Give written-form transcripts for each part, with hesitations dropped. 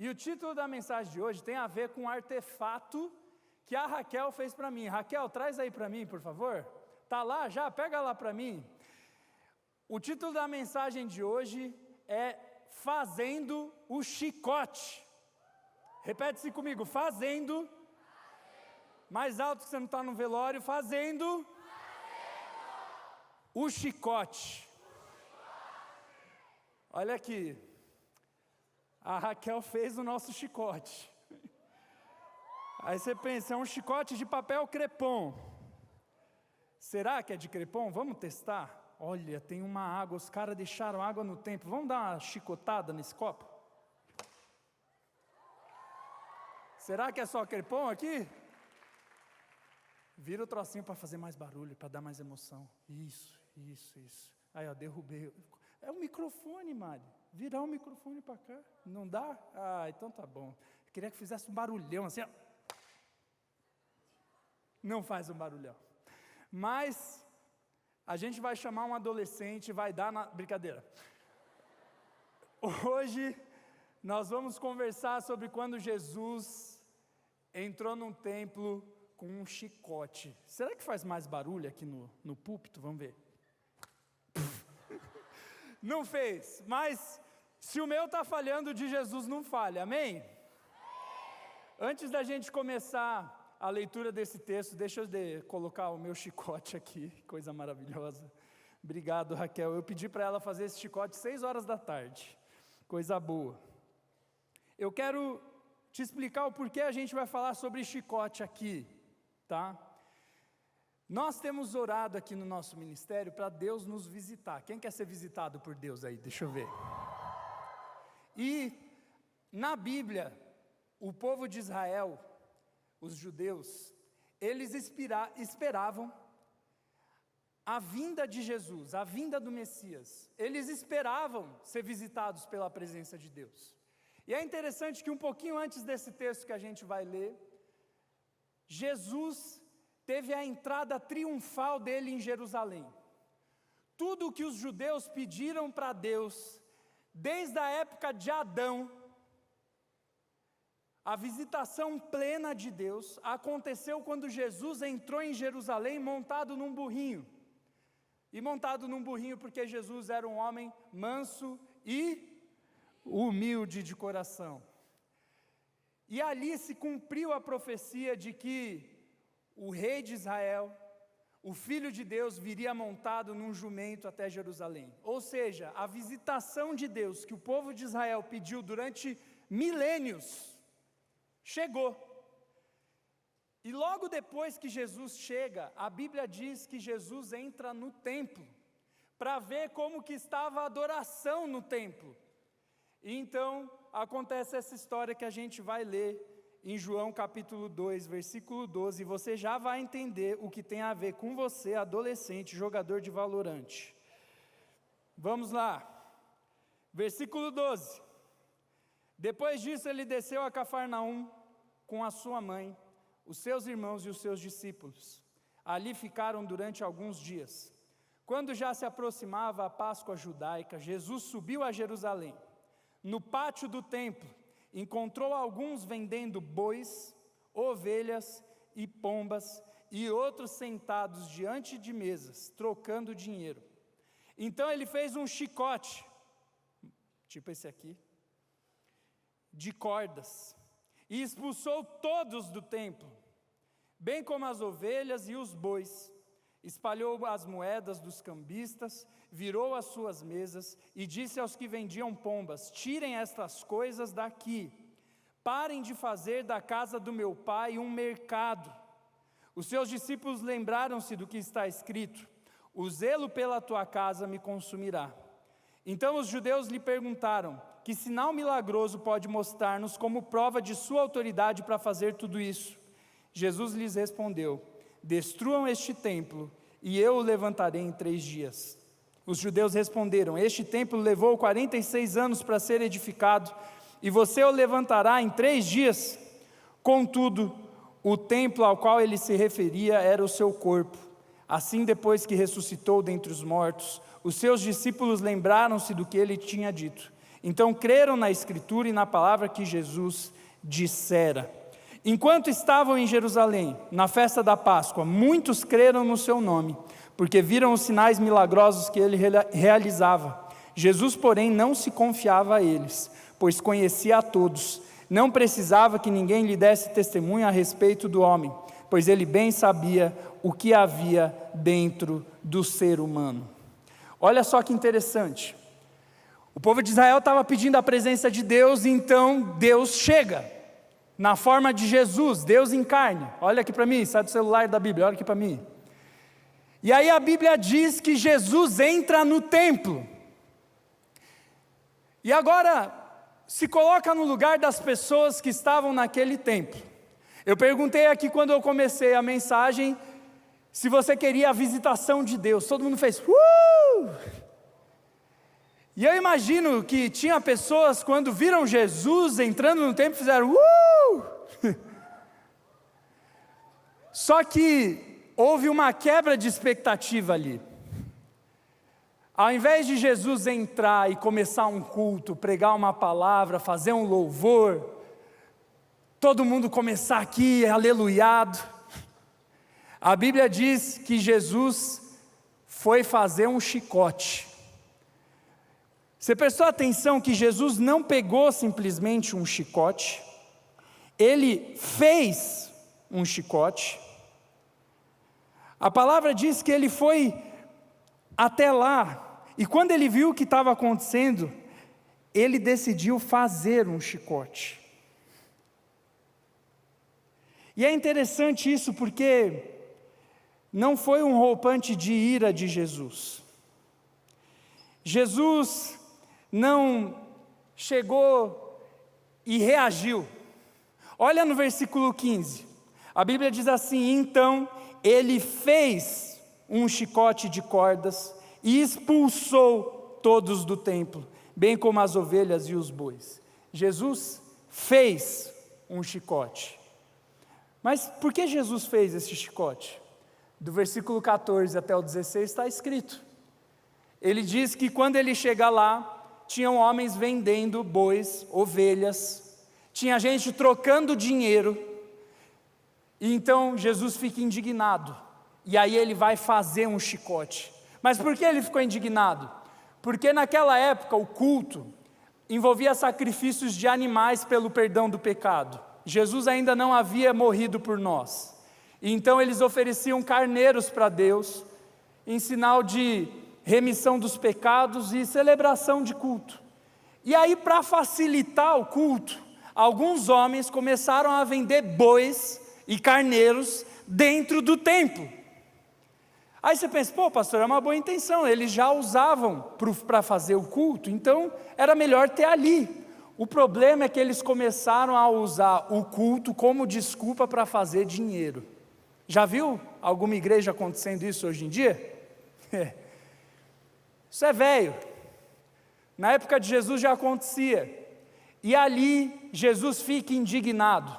E o título da mensagem de hoje tem a ver com um artefato que a Raquel fez para mim. Raquel, traz aí para mim, por favor. Tá lá já? Pega lá para mim. O título da mensagem de hoje é Fazendo o Chicote. Repete-se comigo, fazendo. Mais alto que você não está no velório, fazendo. O chicote. Olha aqui. A Raquel fez o nosso chicote. Aí você pensa, é um chicote de papel crepom. Será que é de crepom? Vamos testar? Olha, tem uma água, os caras deixaram água no templo. Vamos dar uma chicotada nesse copo? Será que é só crepom aqui? Vira o trocinho para fazer mais barulho, para dar mais emoção. Isso. Aí, ó, derrubei. É o microfone, Mari. Virar o microfone para cá. Não dá? Ah, então tá bom. Eu queria que fizesse um barulhão assim, ó. Não faz um barulhão. Mas a gente vai chamar um adolescente, vai dar na... Brincadeira. Hoje nós vamos conversar sobre quando Jesus entrou num templo com um chicote. Será que faz mais barulho aqui no púlpito? Vamos ver. Não fez, mas se o meu está falhando, o de Jesus não falha, amém? Antes da gente começar a leitura desse texto, deixa eu colocar o meu chicote aqui, coisa maravilhosa. Obrigado, Raquel. Eu pedi para ela fazer esse chicote 6 horas da tarde, coisa boa. Eu quero te explicar o porquê a gente vai falar sobre chicote aqui, tá? Nós temos orado aqui no nosso ministério para Deus nos visitar. Quem quer ser visitado por Deus aí? Deixa eu ver. E na Bíblia, o povo de Israel, os judeus, eles esperavam a vinda de Jesus, a vinda do Messias. Eles esperavam ser visitados pela presença de Deus. E é interessante que um pouquinho antes desse texto que a gente vai ler, Jesus teve a entrada triunfal dele em Jerusalém. Tudo o que os judeus pediram para Deus, desde a época de Adão, a visitação plena de Deus, aconteceu quando Jesus entrou em Jerusalém montado num burrinho. E montado num burrinho porque Jesus era um homem manso e humilde de coração. E ali se cumpriu a profecia de que o rei de Israel, o Filho de Deus, viria montado num jumento até Jerusalém. Ou seja, a visitação de Deus que o povo de Israel pediu durante milênios, chegou. E logo depois que Jesus chega, a Bíblia diz que Jesus entra no templo, para ver como que estava a adoração no templo. E então, acontece essa história que a gente vai ler em João capítulo 2, versículo 12, você já vai entender o que tem a ver com você, adolescente, jogador de Valorant. Vamos lá, versículo 12. Depois disso ele desceu a Cafarnaum com a sua mãe, os seus irmãos e os seus discípulos. Ali ficaram durante alguns dias. Quando já se aproximava a Páscoa judaica, Jesus subiu a Jerusalém. No pátio do templo, encontrou alguns vendendo bois, ovelhas e pombas, e outros sentados diante de mesas, trocando dinheiro. Então ele fez um chicote, tipo esse aqui, de cordas, e expulsou todos do templo, bem como as ovelhas e os bois. Espalhou as moedas dos cambistas, virou as suas mesas e disse aos que vendiam pombas: tirem estas coisas daqui, parem de fazer da casa do meu pai um mercado. Os seus discípulos lembraram-se do que está escrito: o zelo pela tua casa me consumirá. Então os judeus lhe perguntaram: que sinal milagroso pode mostrar-nos como prova de sua autoridade para fazer tudo isso? Jesus lhes respondeu: destruam este templo, e eu o levantarei em 3 dias. Os judeus responderam: este templo levou 46 anos para ser edificado, e você o levantará em 3 dias? Contudo, o templo ao qual ele se referia era o seu corpo. Assim, depois que ressuscitou dentre os mortos, os seus discípulos lembraram-se do que ele tinha dito, Então creram na Escritura e na palavra que Jesus dissera. Enquanto estavam em Jerusalém, na festa da Páscoa, muitos creram no seu nome, porque viram os sinais milagrosos que ele realizava. Jesus, porém, não se confiava a eles, pois conhecia a todos. Não precisava que ninguém lhe desse testemunho a respeito do homem, pois ele bem sabia o que havia dentro do ser humano. Olha só que interessante. O povo de Israel estava pedindo a presença de Deus, então Deus chega na forma de Jesus, Deus em carne. Olha aqui para mim, sai do celular da Bíblia, olha aqui para mim. E aí a Bíblia diz que Jesus entra no templo. E agora se coloca no lugar das pessoas que estavam naquele templo. Eu perguntei aqui quando eu comecei a mensagem, se você queria a visitação de Deus. Todo mundo fez E eu imagino que tinha pessoas, quando viram Jesus entrando no templo, fizeram Só que houve uma quebra de expectativa ali. Ao invés de Jesus entrar e começar um culto, pregar uma palavra, fazer um louvor, todo mundo começar aqui, aleluiado, a Bíblia diz que Jesus foi fazer um chicote. Você prestou atenção que Jesus não pegou simplesmente um chicote, ele fez um chicote. A palavra diz que ele foi até lá, e quando ele viu o que estava acontecendo, ele decidiu fazer um chicote. E é interessante isso porque não foi um roupante de ira de Jesus. Jesus não chegou e reagiu. Olha no versículo 15, a Bíblia diz assim: então ele fez um chicote de cordas e expulsou todos do templo, bem como as ovelhas e os bois. Jesus fez um chicote. Mas por que Jesus fez esse chicote? Do versículo 14 até o 16 está escrito. Ele diz que quando ele chega lá, tinham homens vendendo bois, ovelhas, tinha gente trocando dinheiro, e então Jesus fica indignado, e aí ele vai fazer um chicote. Mas por que ele ficou indignado? Porque naquela época o culto envolvia sacrifícios de animais pelo perdão do pecado. Jesus ainda não havia morrido por nós, então eles ofereciam carneiros para Deus, em sinal de remissão dos pecados e celebração de culto. E aí, para facilitar o culto, alguns homens começaram a vender bois e carneiros dentro do templo. Aí você pensa, pô pastor, é uma boa intenção, eles já usavam para fazer o culto, então era melhor ter ali. O problema é que eles começaram a usar o culto como desculpa para fazer dinheiro. Já viu alguma igreja acontecendo isso hoje em dia? Isso é velho. Na época de Jesus já acontecia. E ali Jesus fica indignado.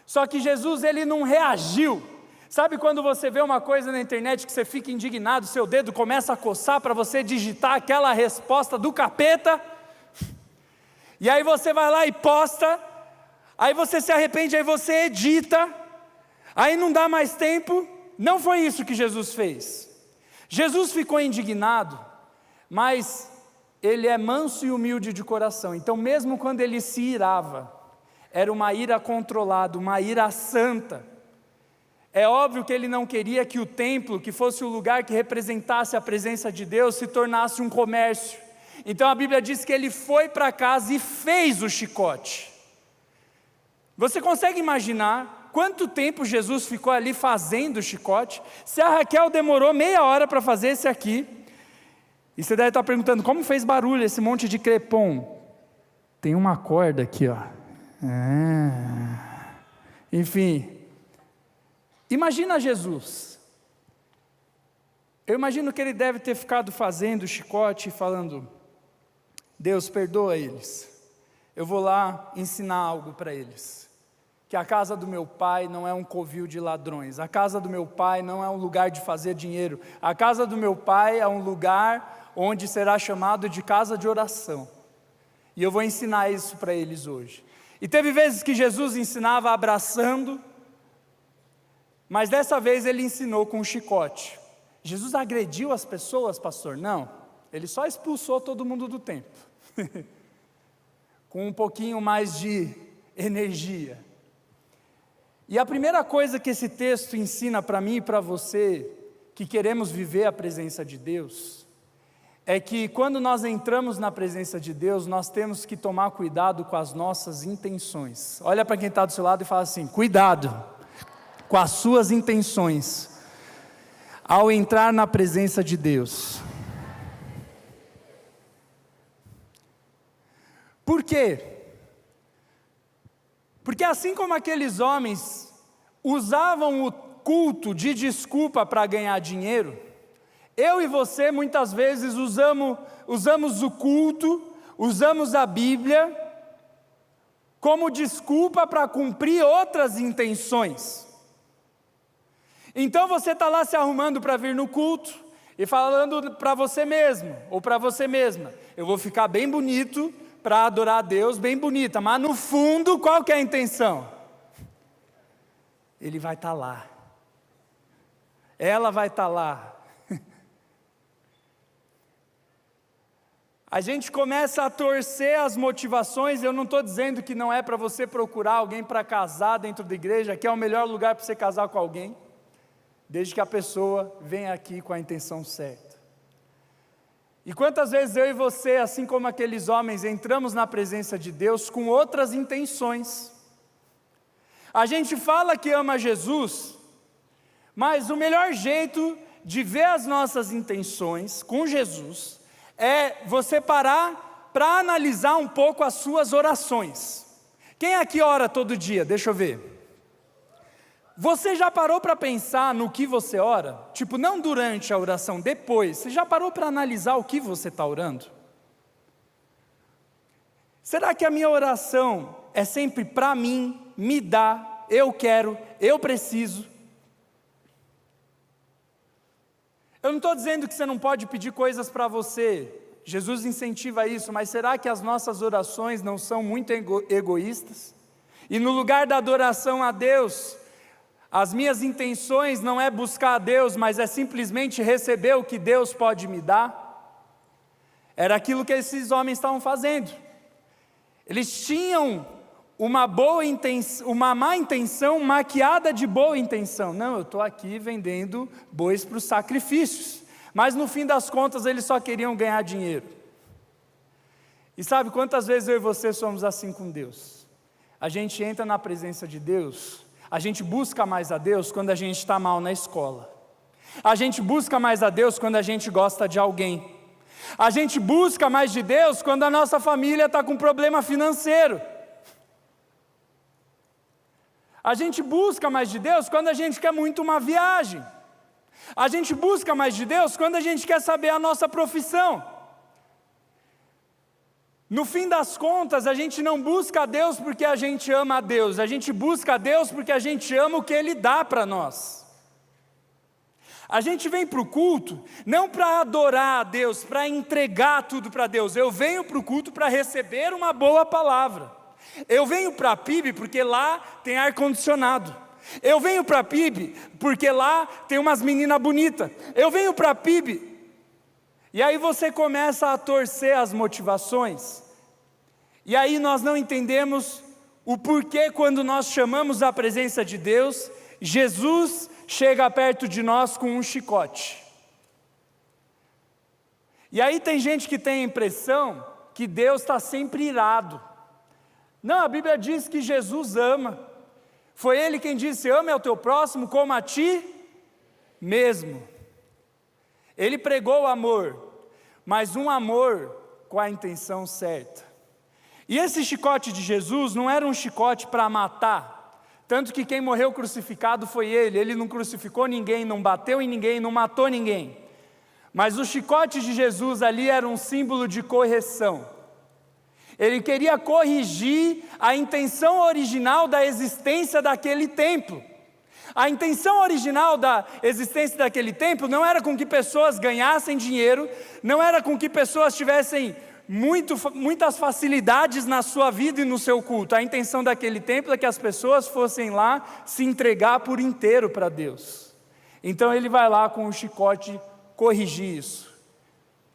Só que Jesus ele não reagiu. Sabe quando você vê uma coisa na internet que você fica indignado, seu dedo começa a coçar para você digitar aquela resposta do capeta? E aí você vai lá e posta, aí você se arrepende, aí você edita, aí não dá mais tempo. Não foi isso que Jesus fez. Jesus ficou indignado, mas ele é manso e humilde de coração, então mesmo quando ele se irava, era uma ira controlada, uma ira santa. É óbvio que ele não queria que o templo, que fosse o lugar que representasse a presença de Deus, se tornasse um comércio. Então a Bíblia diz que ele foi para casa e fez o chicote. Você consegue imaginar quanto tempo Jesus ficou ali fazendo o chicote? Se a Raquel demorou meia hora para fazer esse aqui, e você deve estar perguntando, como fez barulho esse monte de crepom? Tem uma corda aqui, ó. Enfim, imagina Jesus. Eu imagino que ele deve ter ficado fazendo o chicote e falando, Deus, perdoa eles, eu vou lá ensinar algo para eles, que a casa do meu pai não é um covil de ladrões, a casa do meu pai não é um lugar de fazer dinheiro, a casa do meu pai é um lugar onde será chamado de casa de oração. E eu vou ensinar isso para eles hoje. E teve vezes que Jesus ensinava abraçando, mas dessa vez ele ensinou com um chicote. Jesus agrediu as pessoas, pastor? Não, ele só expulsou todo mundo do templo, com um pouquinho mais de energia. E a primeira coisa que esse texto ensina para mim e para você, que queremos viver a presença de Deus, é que quando nós entramos na presença de Deus, nós temos que tomar cuidado com as nossas intenções. Olha para quem está do seu lado e fala assim: cuidado com as suas intenções ao entrar na presença de Deus. Por quê? Porque assim como aqueles homens usavam o culto de desculpa para ganhar dinheiro, eu e você muitas vezes usamos o culto, usamos a Bíblia como desculpa para cumprir outras intenções. Então você está lá se arrumando para vir no culto e falando para você mesmo ou para você mesma: eu vou ficar bem bonito para adorar a Deus, bem bonita, mas no fundo qual que é a intenção? Ele vai estar lá, ela vai estar lá. A gente começa a torcer as motivações. Eu não estou dizendo que não é para você procurar alguém para casar dentro da igreja, que é o melhor lugar para você casar com alguém, desde que a pessoa venha aqui com a intenção certa. E quantas vezes eu e você, assim como aqueles homens, entramos na presença de Deus com outras intenções. A gente fala que ama Jesus, mas o melhor jeito de ver as nossas intenções com Jesus é você parar para analisar um pouco as suas orações. Quem aqui ora todo dia? Deixa eu ver. Você já parou para pensar no que você ora? Tipo, não durante a oração, depois. Você já parou para analisar o que você está orando? Será que a minha oração é sempre para mim, me dá, eu quero, eu preciso? Eu não estou dizendo que você não pode pedir coisas para você. Jesus incentiva isso, mas será que as nossas orações não são muito egoístas? E no lugar da adoração a Deus, as minhas intenções não é buscar a Deus, mas é simplesmente receber o que Deus pode me dar? Era aquilo que esses homens estavam fazendo. Eles tinham uma má intenção maquiada de boa intenção. Não, eu estou aqui vendendo bois para os sacrifícios. Mas no fim das contas eles só queriam ganhar dinheiro. E sabe quantas vezes eu e você somos assim com Deus? A gente entra na presença de Deus, a gente busca mais a Deus quando a gente está mal na escola. A gente busca mais a Deus quando a gente gosta de alguém. A gente busca mais de Deus quando a nossa família está com problema financeiro. A gente busca mais de Deus quando a gente quer muito uma viagem. A gente busca mais de Deus quando a gente quer saber a nossa profissão. No fim das contas, a gente não busca a Deus porque a gente ama a Deus. A gente busca a Deus porque a gente ama o que Ele dá para nós. A gente vem para o culto não para adorar a Deus, para entregar tudo para Deus. Eu venho para o culto para receber uma boa palavra. Eu venho para a PIB porque lá tem ar-condicionado. Eu venho para a PIB porque lá tem umas meninas bonitas. Eu venho para a PIB. E aí você começa a torcer as motivações. E aí nós não entendemos o porquê quando nós chamamos a presença de Deus, Jesus chega perto de nós com um chicote. E aí tem gente que tem a impressão que Deus está sempre irado. Não, a Bíblia diz que Jesus ama. Foi Ele quem disse: ame ao teu próximo como a ti mesmo. Ele pregou o amor, mas um amor com a intenção certa. E esse chicote de Jesus não era um chicote para matar, tanto que quem morreu crucificado foi Ele não crucificou ninguém, não bateu em ninguém, não matou ninguém. Mas o chicote de Jesus ali era um símbolo de correção. Ele queria corrigir a intenção original da existência daquele templo. A intenção original da existência daquele templo não era com que pessoas ganhassem dinheiro, não era com que pessoas tivessem muitas facilidades na sua vida e no seu culto. A intenção daquele templo é que as pessoas fossem lá se entregar por inteiro para Deus. Então ele vai lá com o chicote corrigir isso.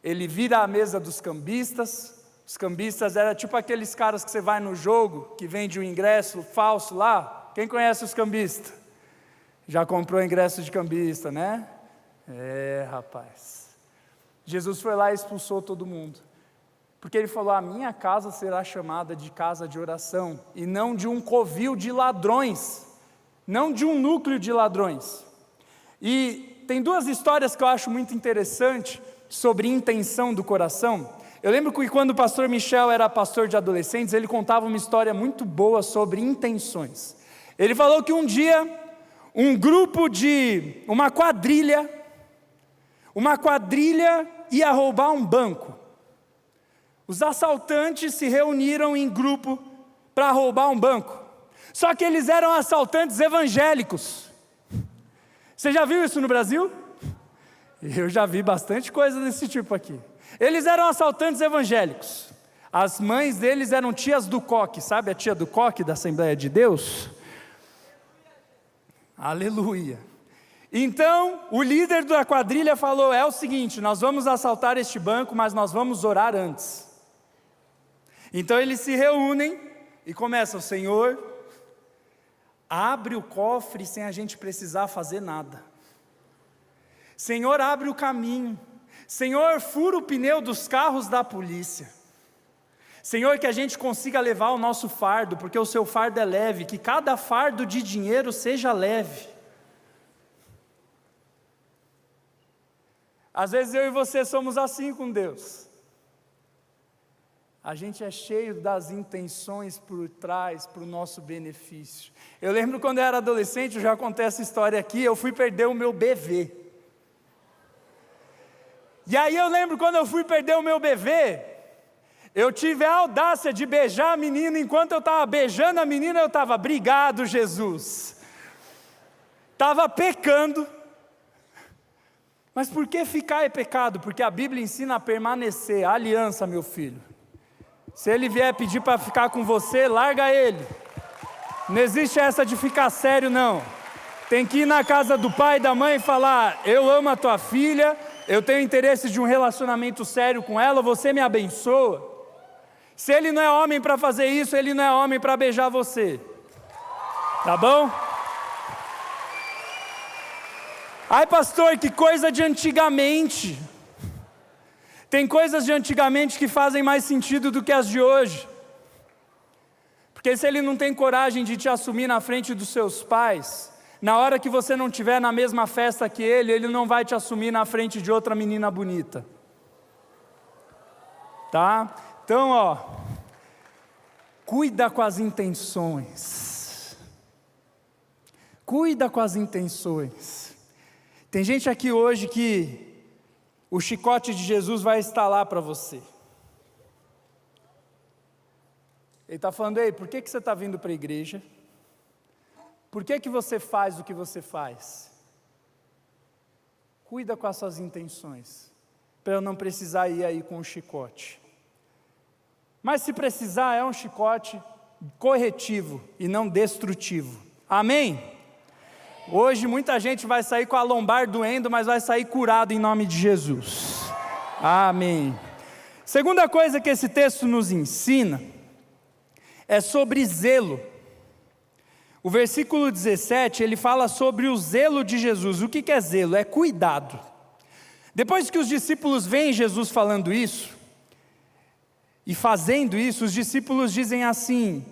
Ele vira a mesa dos cambistas. Os cambistas eram tipo aqueles caras que você vai no jogo, que vende o ingresso falso lá. Quem conhece os cambistas? Já comprou ingresso de cambista, né? Rapaz. Jesus foi lá e expulsou todo mundo. Porque ele falou, a minha casa será chamada de casa de oração, e não de um covil de ladrões, não de um núcleo de ladrões. E tem duas histórias que eu acho muito interessante sobre intenção do coração. Eu lembro que quando o pastor Michel era pastor de adolescentes, ele contava uma história muito boa sobre intenções. Ele falou que um dia, uma quadrilha ia roubar um banco. Os assaltantes se reuniram em grupo para roubar um banco. Só que eles eram assaltantes evangélicos. Você já viu isso no Brasil? Eu já vi bastante coisa desse tipo aqui. Eles eram assaltantes evangélicos. As mães deles eram tias do coque. Sabe a tia do coque da Assembleia de Deus? Aleluia. Então, o líder da quadrilha falou, é o seguinte, nós vamos assaltar este banco, mas nós vamos orar antes. Então eles se reúnem e começam, Senhor, abre o cofre sem a gente precisar fazer nada. Senhor, abre o caminho. Senhor, fura o pneu dos carros da polícia. Senhor, que a gente consiga levar o nosso fardo, porque o seu fardo é leve, que cada fardo de dinheiro seja leve. Às vezes eu e você somos assim com Deus. A gente é cheio das intenções por trás, para o nosso benefício. Eu lembro quando eu era adolescente, eu já contei essa história aqui, eu fui perder o meu bebê. E aí eu lembro quando eu fui perder o meu bebê, eu tive a audácia de beijar a menina, enquanto eu estava beijando a menina, eu estava, obrigado Jesus. Estava pecando. Mas por que ficar é pecado? Porque a Bíblia ensina a permanecer, a aliança, meu filho. Se ele vier pedir para ficar com você, larga ele. Não existe essa de ficar sério, não. Tem que ir na casa do pai e da mãe e falar, eu amo a tua filha, eu tenho interesse de um relacionamento sério com ela, você me abençoa. Se ele não é homem para fazer isso, ele não é homem para beijar você. Tá bom? Ai pastor, que coisa de antigamente. Tem coisas de antigamente que fazem mais sentido do que as de hoje. Porque se ele não tem coragem de te assumir na frente dos seus pais, na hora que você não estiver na mesma festa que ele não vai te assumir na frente de outra menina bonita. Tá? Então, cuida com as intenções. Cuida com as intenções. Tem gente aqui hoje que o chicote de Jesus vai estalar para você. Ele está falando, ei, por que você está vindo para a igreja? Por que você faz o que você faz? Cuida com as suas intenções, para eu não precisar ir aí com o chicote. Mas se precisar, é um chicote corretivo e não destrutivo. Amém? Hoje muita gente vai sair com a lombar doendo, mas vai sair curado em nome de Jesus. Amém. Segunda coisa que esse texto nos ensina é sobre zelo. O versículo 17, ele fala sobre o zelo de Jesus. O que é zelo? É cuidado. Depois que os discípulos veem Jesus falando isso, e fazendo isso, os discípulos dizem assim,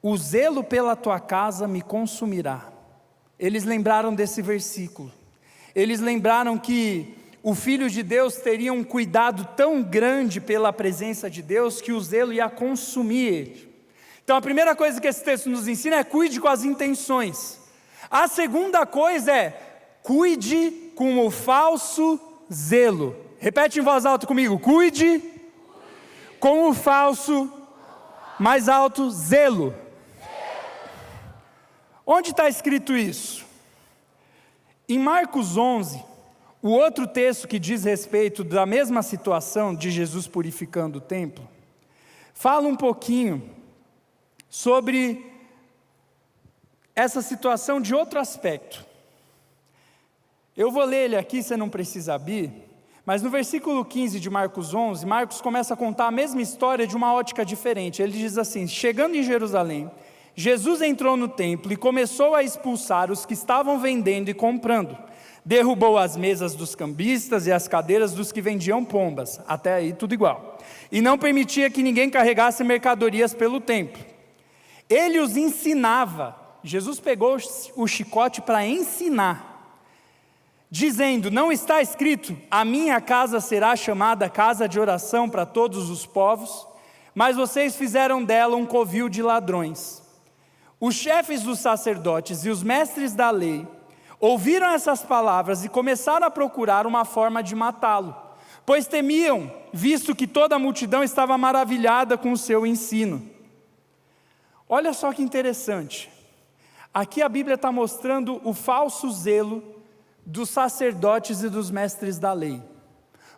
o zelo pela tua casa me consumirá. Eles lembraram desse versículo. Eles lembraram que o Filho de Deus teria um cuidado tão grande pela presença de Deus, que o zelo ia consumir ele. Então a primeira coisa que esse texto nos ensina é cuide com as intenções. A segunda coisa é cuide com o falso zelo. Repete em voz alta comigo, cuide com o falso, mais alto, zelo. Onde está escrito isso? Em Marcos 11, o outro texto que diz respeito da mesma situação de Jesus purificando o templo, fala um pouquinho sobre essa situação de outro aspecto. Eu vou ler ele aqui, você não precisa abrir, mas no versículo 15 de Marcos 11, Marcos começa a contar a mesma história de uma ótica diferente. Ele diz assim: chegando em Jerusalém, Jesus entrou no templo e começou a expulsar os que estavam vendendo e comprando. Derrubou as mesas dos cambistas e as cadeiras dos que vendiam pombas, até aí tudo igual, e não permitia que ninguém carregasse mercadorias pelo templo. Ele os ensinava. Jesus pegou o chicote para ensinar, dizendo: não está escrito, a minha casa será chamada casa de oração para todos os povos, mas vocês fizeram dela um covil de ladrões. Os chefes dos sacerdotes e os mestres da lei ouviram essas palavras e começaram a procurar uma forma de matá-lo, pois temiam, visto que toda a multidão estava maravilhada com o seu ensino. Olha só que interessante, aqui a Bíblia está mostrando o falso zelo dos sacerdotes e dos mestres da lei.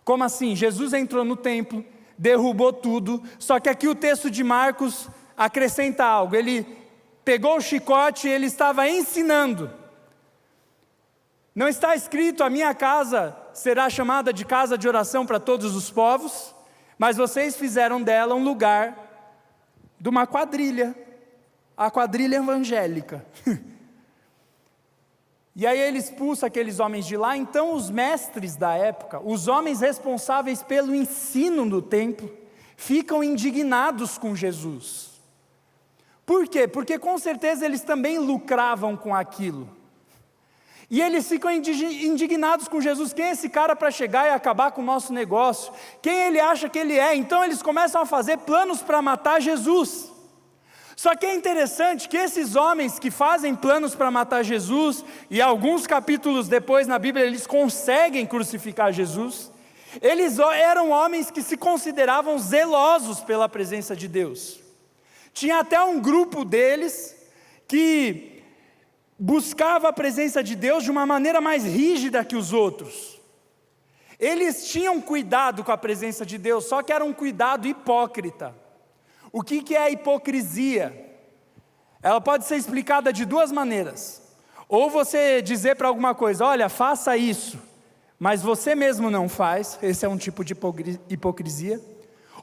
Como assim? Jesus entrou no templo, derrubou tudo, só que aqui o texto de Marcos acrescenta algo. Ele pegou o chicote e ele estava ensinando. Não está escrito, a minha casa será chamada de casa de oração para todos os povos, mas vocês fizeram dela um lugar de uma quadrilha, a quadrilha evangélica. E aí ele expulsa aqueles homens de lá. Então os mestres da época, os homens responsáveis pelo ensino no templo, ficam indignados com Jesus. Por quê? Porque com certeza eles também lucravam com aquilo. E eles ficam indignados com Jesus. Quem é esse cara para chegar e acabar com o nosso negócio? Quem ele acha que ele é? Então eles começam a fazer planos para matar Jesus. Só que é interessante que esses homens que fazem planos para matar Jesus, e alguns capítulos depois na Bíblia eles conseguem crucificar Jesus, eles eram homens que se consideravam zelosos pela presença de Deus. Tinha até um grupo deles que buscava a presença de Deus de uma maneira mais rígida que os outros. Eles tinham cuidado com a presença de Deus, só que era um cuidado hipócrita. O que é a hipocrisia? Ela pode ser explicada de duas maneiras. Ou você dizer para alguma coisa: olha, faça isso, mas você mesmo não faz. Esse é um tipo de hipocrisia.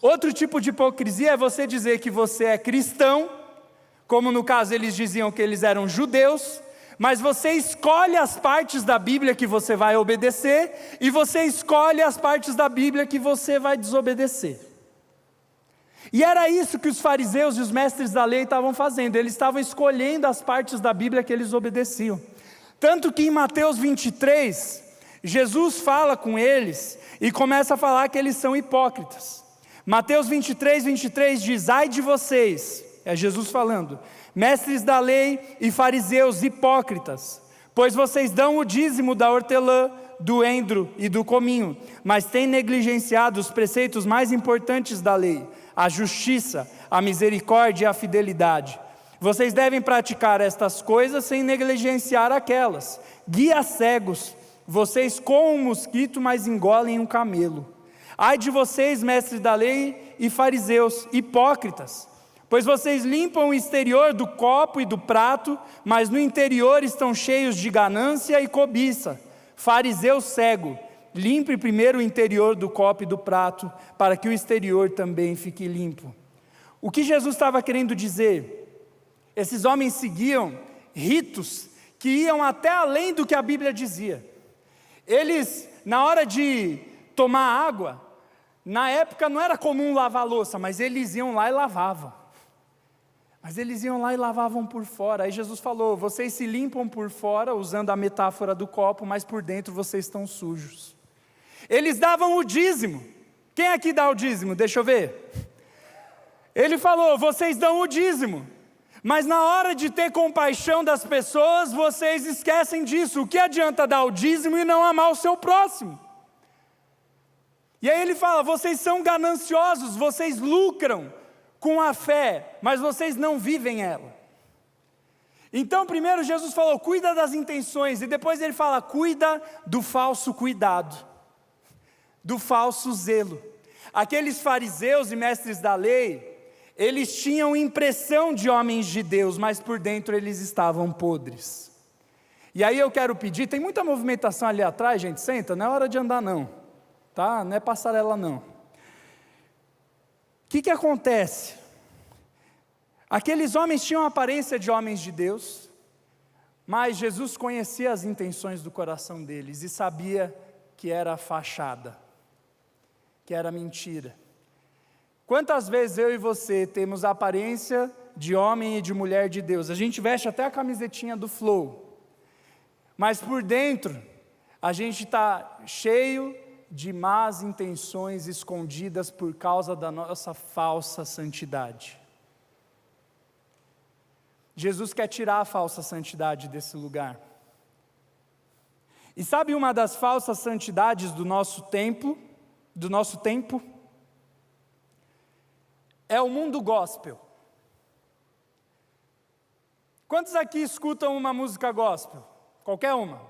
Outro tipo de hipocrisia é você dizer que você é cristão, como no caso eles diziam que eles eram judeus, mas você escolhe as partes da Bíblia que você vai obedecer, e você escolhe as partes da Bíblia que você vai desobedecer. E era isso que os fariseus e os mestres da lei estavam fazendo. Eles estavam escolhendo as partes da Bíblia que eles obedeciam. Tanto que em Mateus 23, Jesus fala com eles e começa a falar que eles são hipócritas. Mateus 23 diz: ai de vocês, é Jesus falando, mestres da lei e fariseus hipócritas, pois vocês dão o dízimo da hortelã, do endro e do cominho, mas têm negligenciado os preceitos mais importantes da lei: a justiça, a misericórdia e a fidelidade. Vocês devem praticar estas coisas sem negligenciar aquelas. Guias cegos, vocês coam um mosquito, mas engolem um camelo. Ai de vocês, mestres da lei e fariseus, hipócritas, pois vocês limpam o exterior do copo e do prato, mas no interior estão cheios de ganância e cobiça. Fariseu cego, limpe primeiro o interior do copo e do prato, para que o exterior também fique limpo. O que Jesus estava querendo dizer? Esses homens seguiam ritos que iam até além do que a Bíblia dizia. Eles, na hora de tomar água, na época não era comum lavar a louça, mas eles iam lá e lavavam. Mas eles iam lá e lavavam por fora. Aí Jesus falou: vocês se limpam por fora, usando a metáfora do copo, mas por dentro vocês estão sujos. Eles davam o dízimo. Quem aqui dá o dízimo? Deixa eu ver. Ele falou: vocês dão o dízimo, mas na hora de ter compaixão das pessoas, vocês esquecem disso. O que adianta dar o dízimo e não amar o seu próximo? E aí ele fala: vocês são gananciosos, vocês lucram com a fé, mas vocês não vivem ela. Então, primeiro Jesus falou, cuida das intenções, e depois ele fala, cuida do falso cuidado, do falso zelo. Aqueles fariseus e mestres da lei, eles tinham impressão de homens de Deus, mas por dentro eles estavam podres. E aí eu quero pedir, tem muita movimentação ali atrás, gente, senta, não é hora de andar não, tá? Não é passarela não. O que acontece? Aqueles homens tinham a aparência de homens de Deus, mas Jesus conhecia as intenções do coração deles e sabia que era fachada, que era mentira. Quantas vezes eu e você temos a aparência de homem e de mulher de Deus? A gente veste até a camisetinha do Flow, mas por dentro a gente está cheio de más intenções escondidas por causa da nossa falsa santidade. Jesus quer tirar a falsa santidade desse lugar. E sabe uma das falsas santidades do nosso tempo? É o mundo gospel. Quantos aqui escutam uma música gospel? Qualquer uma.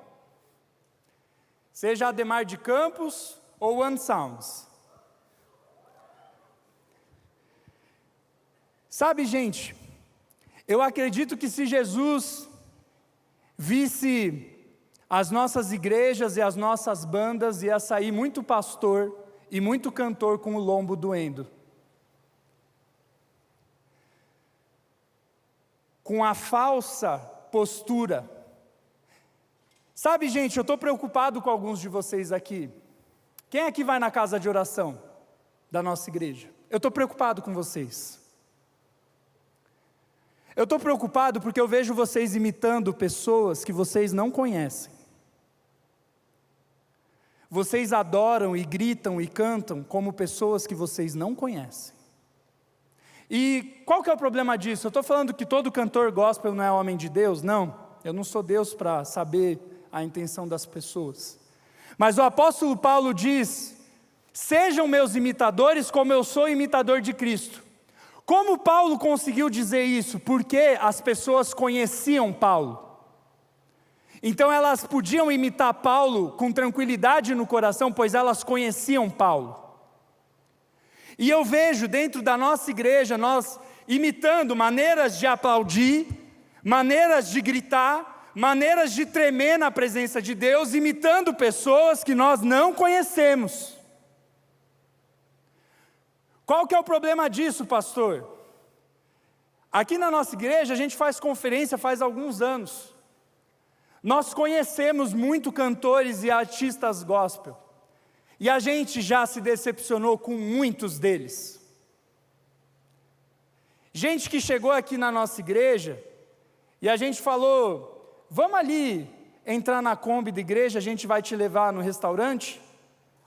Seja Ademar de Campos ou One Sounds. Sabe, gente, eu acredito que se Jesus visse as nossas igrejas e as nossas bandas, ia sair muito pastor e muito cantor com o lombo doendo. Com a falsa postura. Sabe, gente, eu estou preocupado com alguns de vocês aqui. Quem aqui vai na casa de oração da nossa igreja? Eu estou preocupado com vocês. Eu estou preocupado porque eu vejo vocês imitando pessoas que vocês não conhecem. Vocês adoram e gritam e cantam como pessoas que vocês não conhecem. E qual que é o problema disso? Eu estou falando que todo cantor gospel não é homem de Deus? Não, eu não sou Deus para saber a intenção das pessoas. Mas o apóstolo Paulo diz, sejam meus imitadores como eu sou imitador de Cristo. Como Paulo conseguiu dizer isso? Porque as pessoas conheciam Paulo. Então elas podiam imitar Paulo com tranquilidade no coração, pois elas conheciam Paulo. E eu vejo dentro da nossa igreja, nós imitando maneiras de aplaudir, maneiras de gritar, maneiras de tremer na presença de Deus, imitando pessoas que nós não conhecemos. Qual que é o problema disso, pastor? Aqui na nossa igreja a gente faz conferência faz alguns anos. Nós conhecemos muito cantores e artistas gospel. E a gente já se decepcionou com muitos deles. Gente que chegou aqui na nossa igreja e a gente falou, vamos ali entrar na Kombi da igreja, a gente vai te levar no restaurante.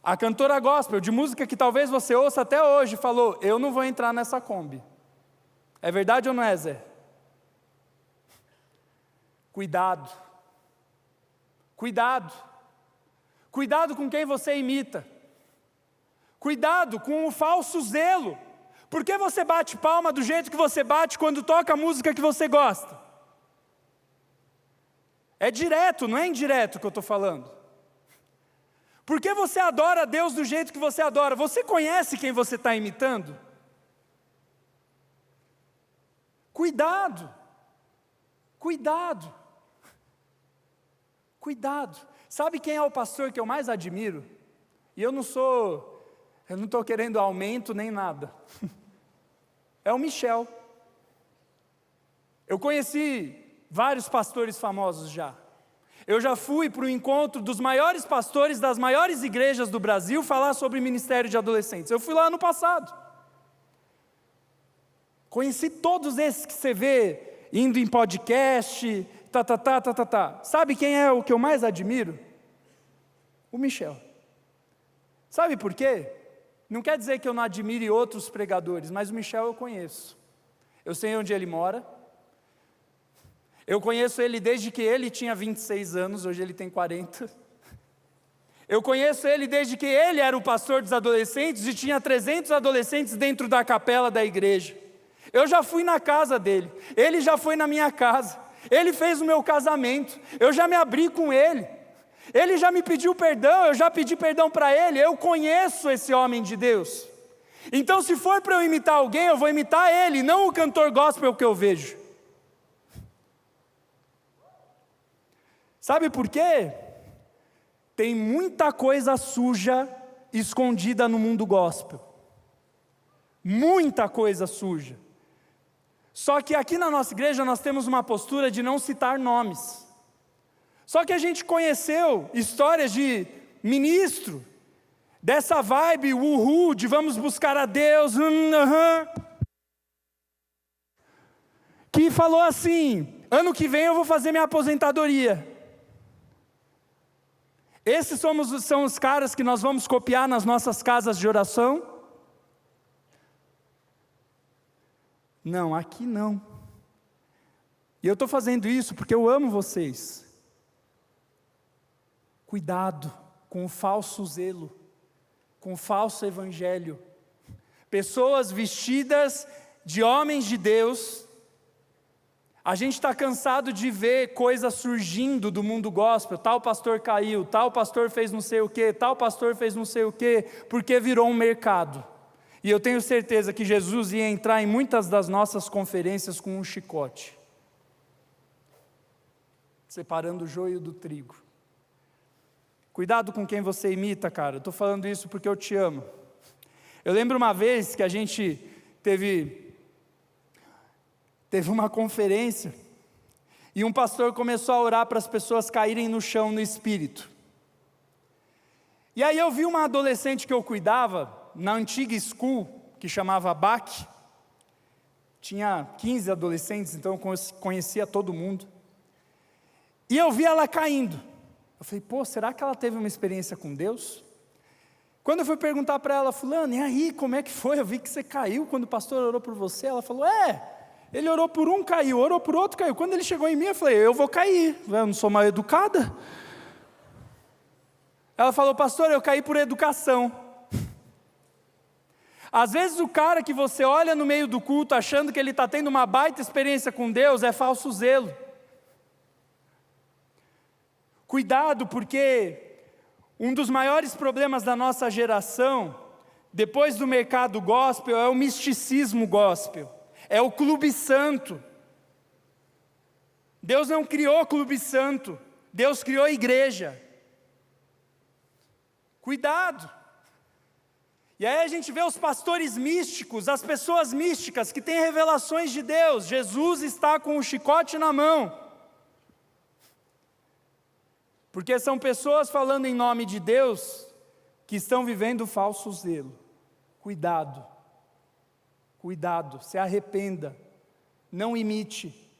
A cantora gospel, de música que talvez você ouça até hoje, falou, eu não vou entrar nessa Kombi. É verdade ou não é, Zé? Cuidado. Cuidado. Cuidado com quem você imita. Cuidado com o falso zelo. Por que você bate palma do jeito que você bate quando toca a música que você gosta? É direto, não é indireto que eu estou falando. Por que você adora a Deus do jeito que você adora? Você conhece quem você está imitando? Cuidado. Cuidado. Cuidado. Sabe quem é o pastor que eu mais admiro? E eu não estou querendo aumento nem nada. É o Michel. Eu conheci vários pastores famosos já. Eu já fui para o encontro dos maiores pastores das maiores igrejas do Brasil falar sobre ministério de adolescentes. Eu fui lá ano passado. Conheci todos esses que você vê indo em podcast, Sabe quem é o que eu mais admiro? O Michel. Sabe por quê? Não quer dizer que eu não admire outros pregadores, mas o Michel eu conheço. Eu sei onde ele mora. Eu conheço ele desde que ele tinha 26 anos, hoje ele tem 40. Eu conheço ele desde que ele era o pastor dos adolescentes e tinha 300 adolescentes dentro da capela da igreja. Eu já fui na casa dele, ele já foi na minha casa. Ele fez o meu casamento, eu já me abri com Ele. Ele já me pediu perdão, eu já pedi perdão para Ele. Eu conheço esse homem de Deus. Então, se for para eu imitar alguém, eu vou imitar Ele, não o cantor gospel que eu vejo. Sabe por quê? Tem muita coisa suja escondida no mundo gospel. Muita coisa suja. Só que aqui na nossa igreja nós temos uma postura de não citar nomes. Só que a gente conheceu histórias de ministro, dessa vibe, uhul, de vamos buscar a Deus, que falou assim, ano que vem eu vou fazer minha aposentadoria. Esses são os caras que nós vamos copiar nas nossas casas de oração? Não, aqui não. E eu estou fazendo isso porque eu amo vocês. Cuidado com o falso zelo, com o falso evangelho. Pessoas vestidas de homens de Deus. A gente está cansado de ver coisas surgindo do mundo gospel. Tal pastor caiu, tal pastor fez não sei o quê, tal pastor fez não sei o quê, porque virou um mercado. E eu tenho certeza que Jesus ia entrar em muitas das nossas conferências com um chicote, separando o joio do trigo. Cuidado com quem você imita, cara. Eu estou falando isso porque eu te amo. Eu lembro uma vez que a gente teve uma conferência, e um pastor começou a orar para as pessoas caírem no chão no espírito. E aí eu vi uma adolescente que eu cuidava, na antiga school, que chamava BAC, tinha 15 adolescentes, então eu conhecia todo mundo, e eu vi ela caindo. Eu falei, pô, será que ela teve uma experiência com Deus? Quando eu fui perguntar para ela, fulano, e aí, como é que foi? Eu vi que você caiu quando o pastor orou por você. Ela falou, ele orou por um, caiu, orou por outro, caiu. Quando ele chegou em mim, eu falei, eu vou cair, eu não sou mal educada. Ela falou, pastor, eu caí por educação. Às vezes o cara que você olha no meio do culto, achando que ele está tendo uma baita experiência com Deus, é falso zelo. Cuidado, porque um dos maiores problemas da nossa geração, depois do mercado gospel, é o misticismo gospel. É o clube santo. Deus não criou clube santo, Deus criou igreja. Cuidado. E aí a gente vê os pastores místicos, as pessoas místicas que têm revelações de Deus. Jesus está com o chicote na mão. Porque são pessoas falando em nome de Deus que estão vivendo falso zelo. Cuidado. Cuidado, se arrependa, não imite.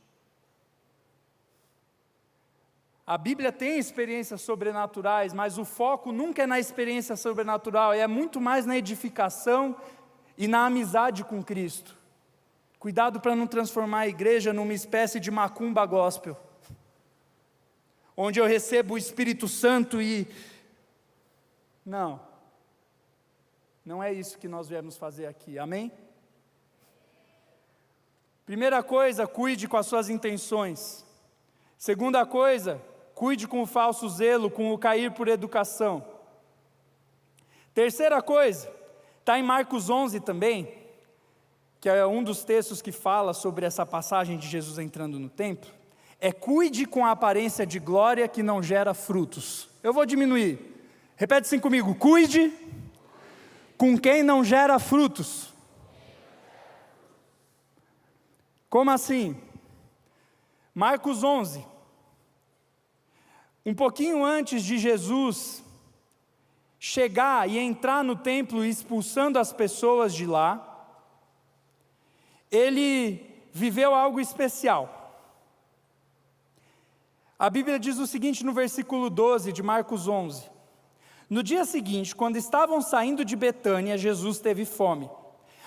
A Bíblia tem experiências sobrenaturais, mas o foco nunca é na experiência sobrenatural, é muito mais na edificação e na amizade com Cristo. Cuidado para não transformar a igreja numa espécie de macumba gospel, onde eu recebo o Espírito Santo e... Não é isso que nós viemos fazer aqui, amém? Primeira coisa, cuide com as suas intenções. Segunda coisa, cuide com o falso zelo, com o cair por educação. Terceira coisa, está em Marcos 11 também, que é um dos textos que fala sobre essa passagem de Jesus entrando no templo, é cuide com a aparência de glória que não gera frutos. Eu vou diminuir, repete assim comigo, cuide com quem não gera frutos. Como assim? Marcos 11, um pouquinho antes de Jesus chegar e entrar no templo expulsando as pessoas de lá, ele viveu algo especial. A Bíblia diz o seguinte no versículo 12 de Marcos 11: no dia seguinte, quando estavam saindo de Betânia, Jesus teve fome.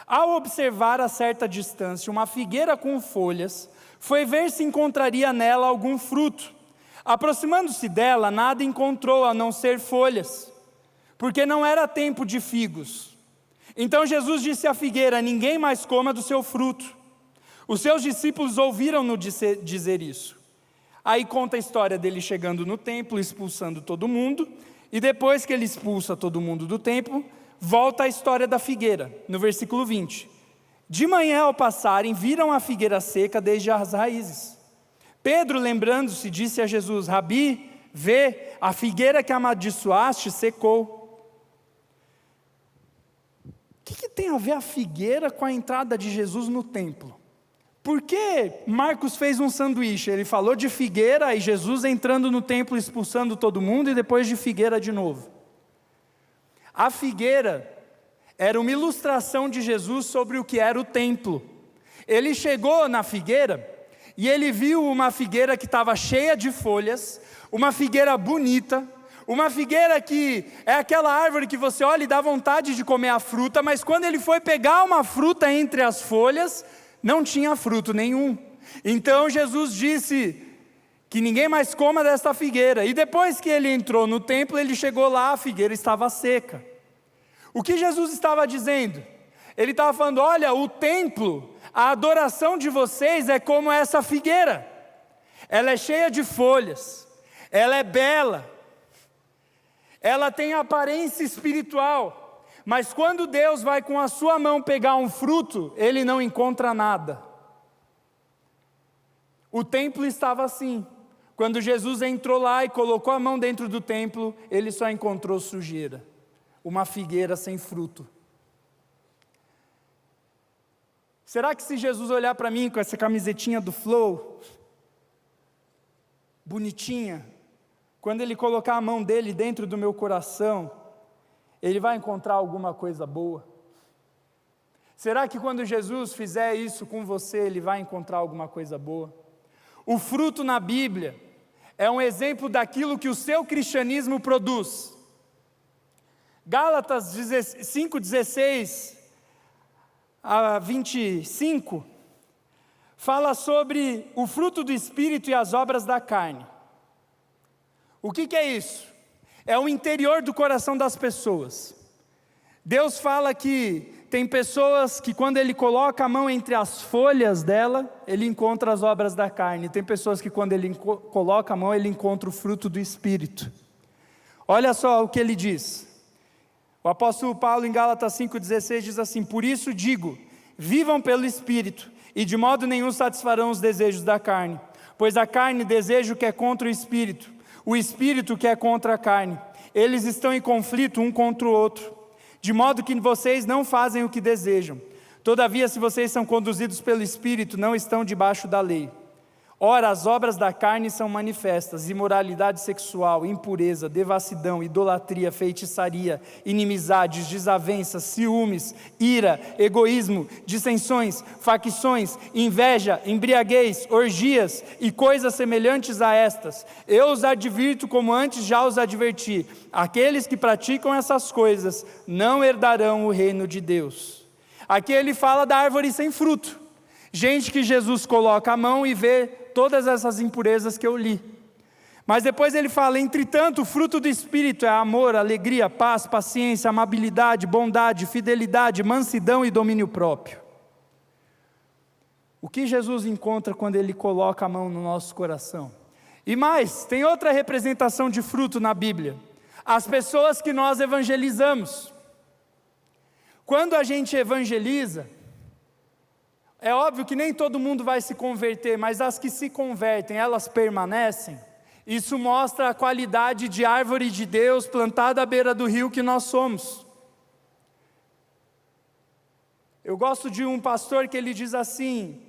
Ao observar a certa distância uma figueira com folhas, foi ver se encontraria nela algum fruto. Aproximando-se dela, nada encontrou a não ser folhas, porque não era tempo de figos. Então Jesus disse à figueira: ninguém mais coma do seu fruto. Os seus discípulos ouviram-no dizer isso. Aí conta a história dele chegando no templo, expulsando todo mundo, e depois que ele expulsa todo mundo do templo, volta a história da figueira, no versículo 20. De manhã ao passarem, viram a figueira seca desde as raízes. Pedro, lembrando-se, disse a Jesus: Rabi, vê, a figueira que amaldiçoaste secou. O que tem a ver a figueira com a entrada de Jesus no templo? Por que Marcos fez um sanduíche? Ele falou de figueira e Jesus entrando no templo expulsando todo mundo, e depois de figueira de novo. A figueira era uma ilustração de Jesus sobre o que era o templo. Ele chegou na figueira e ele viu uma figueira que estava cheia de folhas, uma figueira bonita, uma figueira que é aquela árvore que você olha e dá vontade de comer a fruta, mas quando ele foi pegar uma fruta entre as folhas, não tinha fruto nenhum. Então Jesus disse que ninguém mais coma desta figueira. E depois que ele entrou no templo, ele chegou lá, a figueira estava seca. O que Jesus estava dizendo? Ele estava falando: olha, o templo, a adoração de vocês é como essa figueira. Ela é cheia de folhas, ela é bela, ela tem aparência espiritual, mas quando Deus vai com a sua mão pegar um fruto, Ele não encontra nada. O templo estava assim. Quando Jesus entrou lá e colocou a mão dentro do templo, Ele só encontrou sujeira, uma figueira sem fruto. Será que se Jesus olhar para mim com essa camisetinha do Flow, bonitinha, quando Ele colocar a mão dele dentro do meu coração, Ele vai encontrar alguma coisa boa? Será que quando Jesus fizer isso com você, Ele vai encontrar alguma coisa boa? O fruto na Bíblia é um exemplo daquilo que o seu cristianismo produz. Gálatas 5:16 a 25 fala sobre o fruto do Espírito e as obras da carne. O que é isso? É o interior do coração das pessoas. Deus fala que tem pessoas que quando Ele coloca a mão entre as folhas dela, Ele encontra as obras da carne. Tem pessoas que quando Ele coloca a mão, Ele encontra o fruto do Espírito. Olha só o que Ele diz. O apóstolo Paulo em Gálatas 5:16 diz assim: por isso digo, vivam pelo Espírito, e de modo nenhum satisfarão os desejos da carne, pois a carne deseja o que é contra o Espírito que é contra a carne. Eles estão em conflito um contra o outro, de modo que vocês não fazem o que desejam. Todavia, se vocês são conduzidos pelo Espírito, não estão debaixo da lei. Ora, as obras da carne são manifestas: imoralidade sexual, impureza, devassidão, idolatria, feitiçaria, inimizades, desavenças, ciúmes, ira, egoísmo, dissensões, facções, inveja, embriaguez, orgias e coisas semelhantes a estas. Eu os advirto como antes já os adverti: aqueles que praticam essas coisas não herdarão o reino de Deus. Aqui ele fala da árvore sem fruto. Gente que Jesus coloca a mão e vê todas essas impurezas que eu li. Mas depois ele fala: entretanto, o fruto do Espírito é amor, alegria, paz, paciência, amabilidade, bondade, fidelidade, mansidão e domínio próprio. O que Jesus encontra quando Ele coloca a mão no nosso coração? E mais, tem outra representação de fruto na Bíblia: as pessoas que nós evangelizamos. Quando a gente evangeliza, é óbvio que nem todo mundo vai se converter, mas as que se convertem, elas permanecem. Isso mostra a qualidade de árvore de Deus plantada à beira do rio que nós somos. Eu gosto de um pastor que ele diz assim: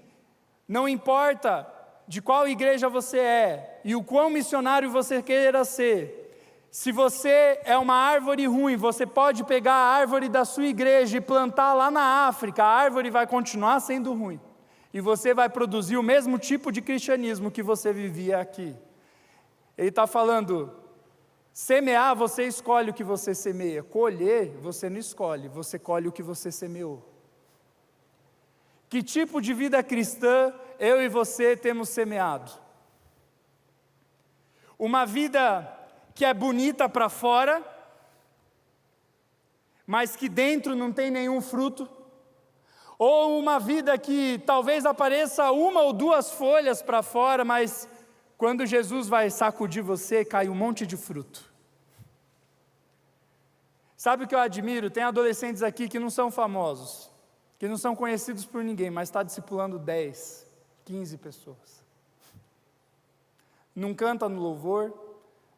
não importa de qual igreja você é e o quão missionário você queira ser, se você é uma árvore ruim, você pode pegar a árvore da sua igreja e plantar lá na África, a árvore vai continuar sendo ruim, e você vai produzir o mesmo tipo de cristianismo que você vivia aqui. Ele está falando: semear, você escolhe o que você semeia; colher, você não escolhe, você colhe o que você semeou. Que tipo de vida cristã eu e você temos semeado? Uma vida que é bonita para fora, mas que dentro não tem nenhum fruto? Ou uma vida que talvez apareça uma ou duas folhas para fora, mas Quando Jesus vai sacudir você, cai um monte de fruto. Sabe o que eu admiro? Tem adolescentes aqui que não são famosos, que não são conhecidos por ninguém, mas está discipulando 10, 15 pessoas. Não canta no louvor,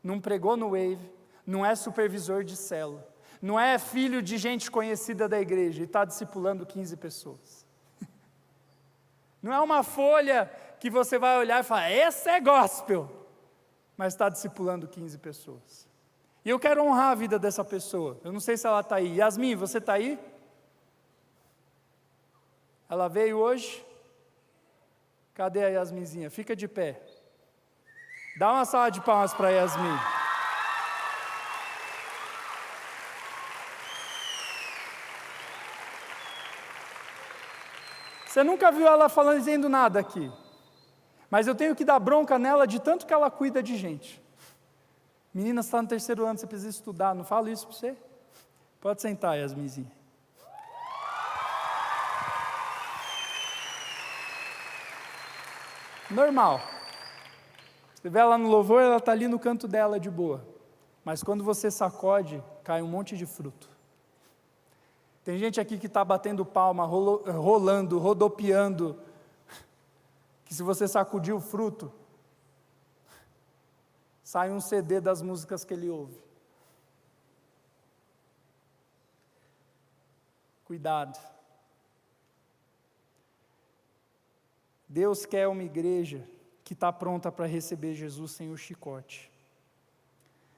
não pregou no Wave, não é supervisor de célula, não é filho de gente conhecida da igreja e está discipulando 15 pessoas. Não é uma folha que você vai olhar e falar, essa é gospel, mas está discipulando 15 pessoas. E eu quero honrar a vida dessa pessoa. Eu não sei se ela está aí. Yasmin, você está aí? Ela veio hoje? Cadê a Yasminzinha? Fica de pé. Dá uma salva de palmas para a Yasmin. Você nunca viu ela falando, dizendo nada aqui. Mas eu tenho que dar bronca nela de tanto que ela cuida de gente. Menina, você está no 3º ano, você precisa estudar. Não falo isso para você? Pode sentar, Yasminzinha. Normal. Você vê ela no louvor, ela está ali no canto dela de boa. Mas quando você sacode, cai um monte de fruto. Tem gente aqui que está batendo palma, rolando, rodopiando, que se você sacudir o fruto, sai um CD das músicas que ele ouve. Cuidado. Deus quer uma igreja que está pronta para receber Jesus sem o chicote.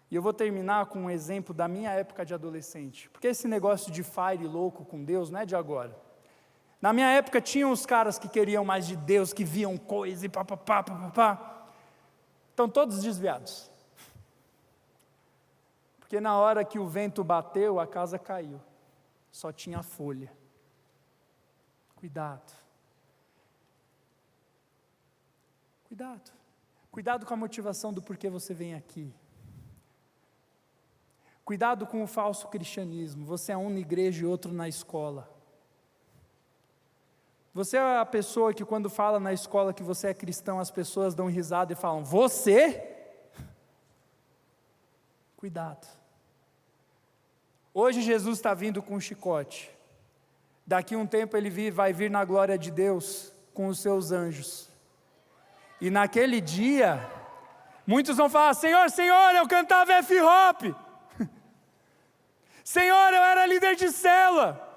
E eu vou terminar com um exemplo da minha época de adolescente, porque esse negócio de fire louco com Deus não é de agora. Na minha época tinham os caras que queriam mais de Deus, que viam coisa e papapá. Estão todos desviados. Porque na hora que o vento bateu, a casa caiu. Só tinha folha. Cuidado. Cuidado. Cuidado com a motivação do porquê você vem aqui. Cuidado com o falso cristianismo. Você é um na igreja e outro na escola. Você é a pessoa que quando fala na escola que você é cristão, as pessoas dão risada e falam, você? Cuidado. Hoje Jesus está vindo com um chicote. Daqui a um tempo ele vai vir na glória de Deus com os seus anjos. E naquele dia, muitos vão falar, Senhor, eu cantava F-Hop. Senhor, eu era líder de célula.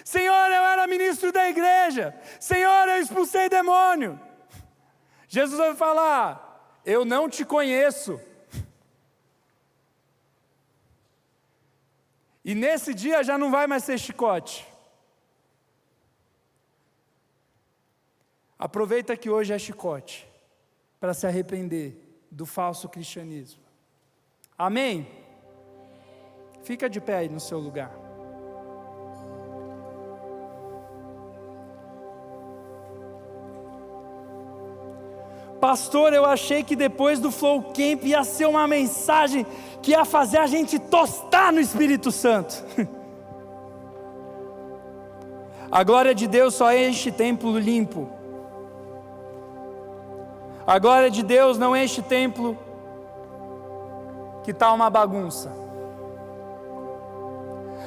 Senhor, eu era ministro da igreja. Senhor, eu expulsei demônio. Jesus vai falar, eu não te conheço. E nesse dia já não vai mais ser chicote. Aproveita que hoje é chicote, para se arrepender do falso cristianismo. Amém? Fica de pé aí no seu lugar. Pastor, eu achei que depois do Flow Camp ia ser uma mensagem que ia fazer a gente tostar no Espírito Santo. A glória de Deus só enche templo limpo. A glória de Deus não enche templo que está uma bagunça.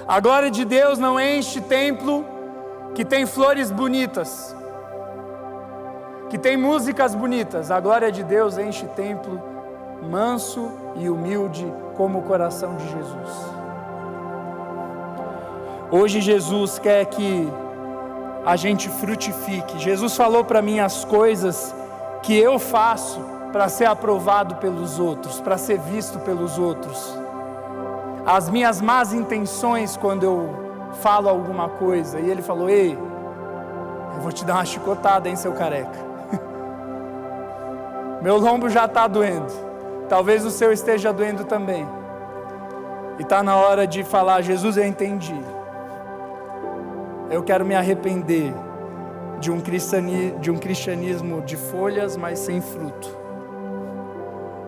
A glória de Deus não enche templo que tem flores bonitas, que tem músicas bonitas. A glória de Deus enche templo manso e humilde como o coração de Jesus. Hoje Jesus quer que a gente frutifique. Jesus falou para mim as coisas que eu faço para ser aprovado pelos outros, para ser visto pelos outros. As minhas más intenções quando eu falo alguma coisa. E ele falou, ei, eu vou te dar uma chicotada, hein, seu careca. Meu lombo já está doendo. Talvez o seu esteja doendo também. E está na hora de falar, Jesus, eu entendi. Eu quero me arrepender de um cristianismo de folhas, mas sem fruto.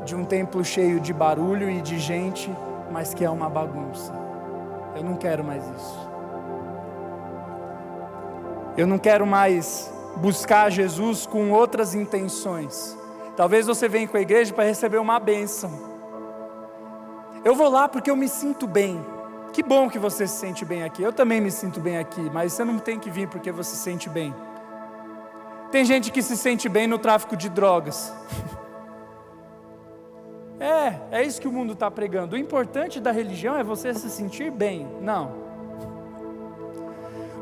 De um templo cheio de barulho e de gente, mas que é uma bagunça. Eu não quero mais isso. Eu não quero mais buscar Jesus com outras intenções. Talvez você venha com a igreja para receber uma bênção. Eu vou lá porque eu me sinto bem. Que bom que você se sente bem aqui. Eu também me sinto bem aqui, mas você não tem que vir porque você se sente bem. Tem gente que se sente bem no tráfico de drogas. É isso que o mundo está pregando. O importante da religião é você se sentir bem. Não.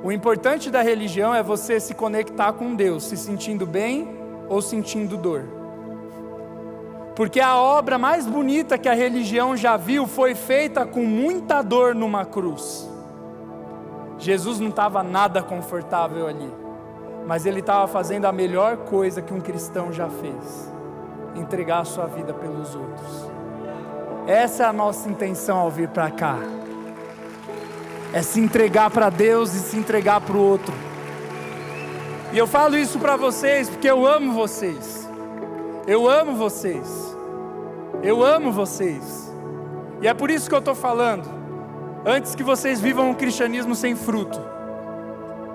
O importante da religião é você se conectar com Deus, se sentindo bem ou sentindo dor. Porque a obra mais bonita que a religião já viu foi feita com muita dor numa cruz. Jesus não estava nada confortável ali, mas Ele estava fazendo a melhor coisa que um cristão já fez: entregar a sua vida pelos outros. Essa é a nossa intenção ao vir para cá. É se entregar para Deus e se entregar para o outro. E eu falo isso para vocês porque eu amo vocês. Eu amo vocês. Eu amo vocês. E é por isso que eu estou falando. Antes que vocês vivam um cristianismo sem fruto.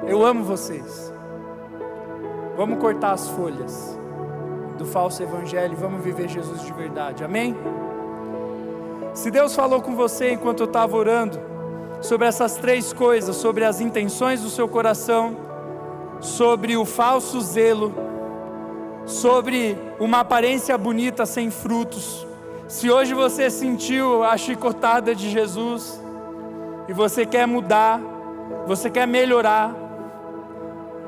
Eu amo vocês. Vamos cortar as folhas do falso evangelho e vamos viver Jesus de verdade. Amém? Se Deus falou com você enquanto eu estava orando sobre essas 3 coisas, sobre as intenções do seu coração, sobre o falso zelo, sobre uma aparência bonita sem frutos, se hoje você sentiu a chicotada de Jesus, e você quer mudar, você quer melhorar,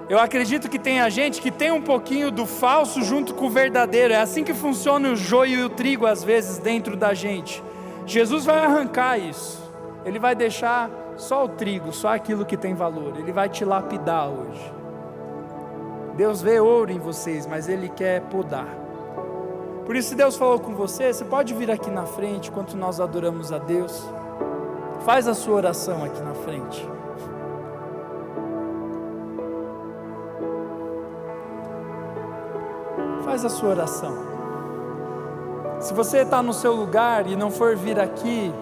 eu acredito que tem gente que tem um pouquinho do falso junto com o verdadeiro. É assim que funciona o joio e o trigo às vezes dentro da gente. Jesus vai arrancar isso. Ele vai deixar só o trigo, só aquilo que tem valor. Ele vai te lapidar hoje. Deus vê ouro em vocês, mas Ele quer podar. Por isso, se Deus falou com você, você pode vir aqui na frente enquanto nós adoramos a Deus. Faz a sua oração aqui na frente. Faz a sua oração. Se você está no seu lugar e não for vir aqui,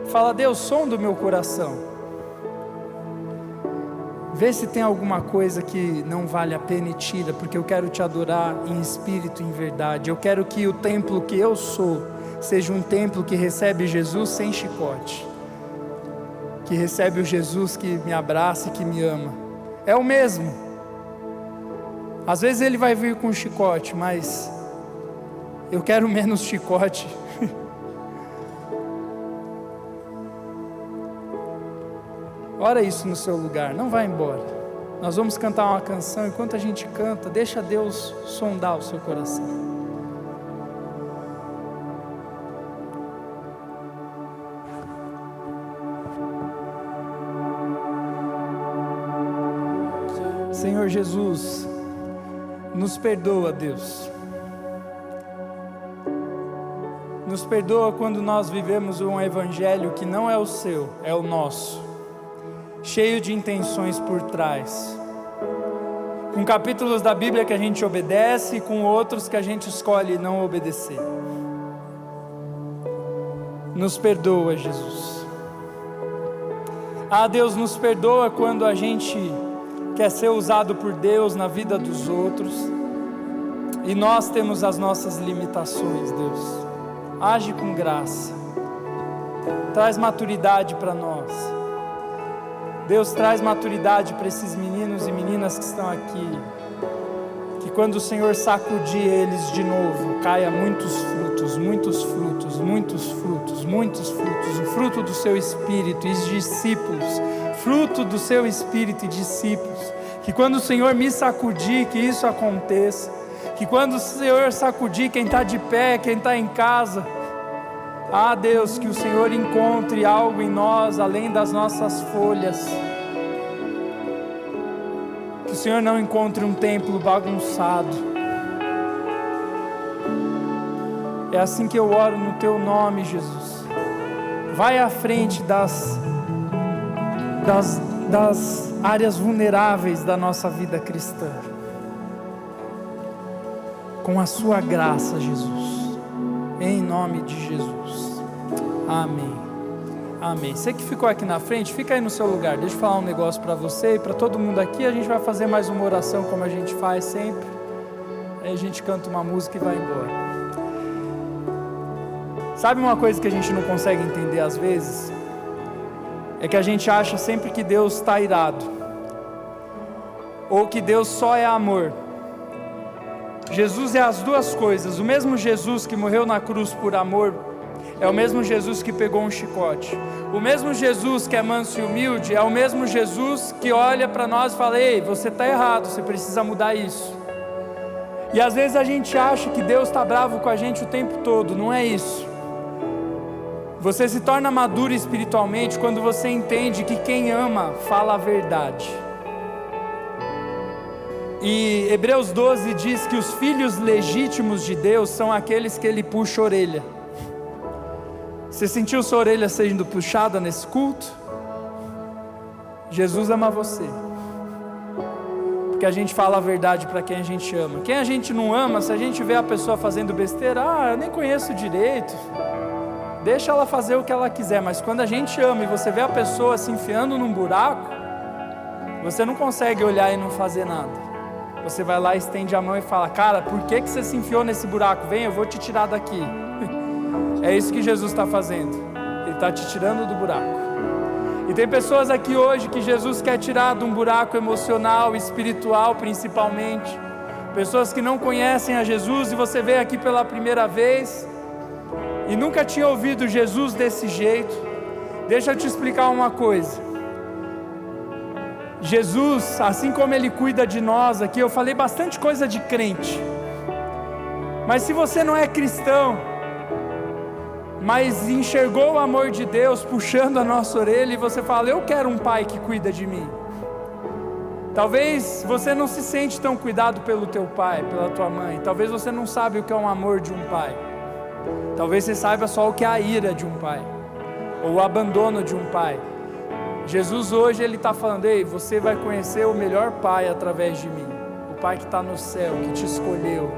fala: Deus, sonda o meu coração. Vê se tem alguma coisa que não vale a pena e tira, porque eu quero te adorar em espírito e em verdade. Eu quero que o templo que eu sou seja um templo que recebe Jesus sem chicote, que recebe o Jesus que me abraça e que me ama. É o mesmo. Às vezes Ele vai vir com chicote, mas eu quero menos chicote. Ora isso no seu lugar, não vai embora. Nós vamos cantar uma canção. Enquanto a gente canta, deixa Deus sondar o seu coração. Senhor Jesus, nos perdoa, Deus. Nos perdoa quando nós vivemos um evangelho que não é o seu, é o nosso, cheio de intenções por trás, com capítulos da Bíblia que a gente obedece e com outros que a gente escolhe não obedecer. Nos perdoa, Jesus. Deus, nos perdoa quando a gente quer ser usado por Deus na vida dos outros e nós temos as nossas limitações. Deus, age com graça, traz maturidade para nós. Deus, traz maturidade para esses meninos e meninas que estão aqui, que quando o Senhor sacudir eles de novo, caia muitos frutos, muitos frutos, muitos frutos, muitos frutos, o fruto do seu Espírito e discípulos, fruto do seu Espírito e discípulos, que quando o Senhor me sacudir, que isso aconteça, que quando o Senhor sacudir quem está de pé, quem está em casa, Deus, que o Senhor encontre algo em nós, além das nossas folhas, que o Senhor não encontre um templo bagunçado. É assim que eu oro no Teu nome, Jesus. Vai à frente das áreas vulneráveis da nossa vida cristã, com a Sua graça, Jesus, em nome de Jesus. Amém. Amém. Você que ficou aqui na frente, fica aí no seu lugar. Deixa eu falar um negócio para você e para todo mundo aqui. A gente vai fazer mais uma oração como a gente faz sempre. aí a gente canta uma música e vai embora. Sabe uma coisa que a gente não consegue entender às vezes? É que a gente acha sempre que Deus está irado, ou que Deus só é amor. Jesus é as duas coisas. O mesmo Jesus que morreu na cruz por amor é o mesmo Jesus que pegou um chicote. O mesmo Jesus que é manso e humilde é o mesmo Jesus que olha para nós e fala: ei, você está errado, você precisa mudar isso. E às vezes a gente acha que Deus está bravo com a gente o tempo todo. Não é isso. Você se torna maduro espiritualmente quando você entende que quem ama fala a verdade. E Hebreus 12 diz que os filhos legítimos de Deus são aqueles que Ele puxa a orelha. Você sentiu sua orelha sendo puxada nesse culto? Jesus ama você, porque a gente fala a verdade para quem a gente ama. Quem a gente não ama, se a gente vê a pessoa fazendo besteira, eu nem conheço direito, deixa ela fazer o que ela quiser. Mas quando a gente ama e você vê a pessoa se enfiando num buraco, você não consegue olhar e não fazer nada. Você vai lá, estende a mão e fala: cara, por que você se enfiou nesse buraco? Vem, eu vou te tirar daqui. É isso que Jesus está fazendo. Ele está te tirando do buraco. E tem pessoas aqui hoje que Jesus quer tirar de um buraco emocional, espiritual principalmente. Pessoas que não conhecem a Jesus e você veio aqui pela primeira vez e nunca tinha ouvido Jesus desse jeito. Deixa eu te explicar uma coisa. Jesus, assim como Ele cuida de nós aqui, eu falei bastante coisa de crente, mas se você não é cristão, mas enxergou o amor de Deus puxando a nossa orelha, e você fala: eu quero um pai que cuida de mim. Talvez você não se sente tão cuidado pelo teu pai, pela tua mãe. Talvez você não sabe o que é um amor de um pai. Talvez você saiba só o que é a ira de um pai, ou o abandono de um pai. Jesus hoje Ele está falando: ei, você vai conhecer o melhor pai através de mim. O pai que está no céu, que te escolheu.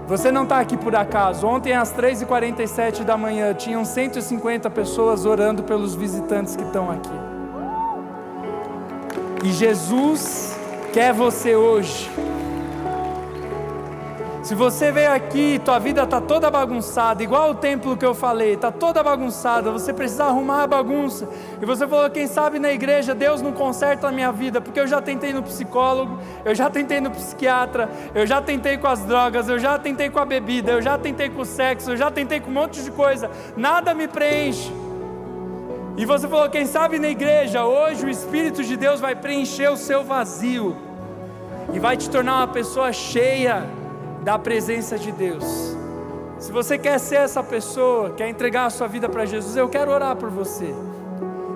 Você não está aqui por acaso. Ontem às 3h47 da manhã tinham 150 pessoas orando pelos visitantes que estão aqui. E Jesus quer você hoje. Se você veio aqui e tua vida está toda bagunçada, igual o templo que eu falei, está toda bagunçada, você precisa arrumar a bagunça, e você falou: quem sabe na igreja Deus não conserta a minha vida, porque eu já tentei no psicólogo, eu já tentei no psiquiatra, eu já tentei com as drogas, eu já tentei com a bebida, eu já tentei com o sexo, eu já tentei com um monte de coisa, nada me preenche. E você falou: quem sabe na igreja hoje o Espírito de Deus vai preencher o seu vazio e vai te tornar uma pessoa cheia da presença de Deus. Se você quer ser essa pessoa, quer entregar a sua vida para Jesus, eu quero orar por você.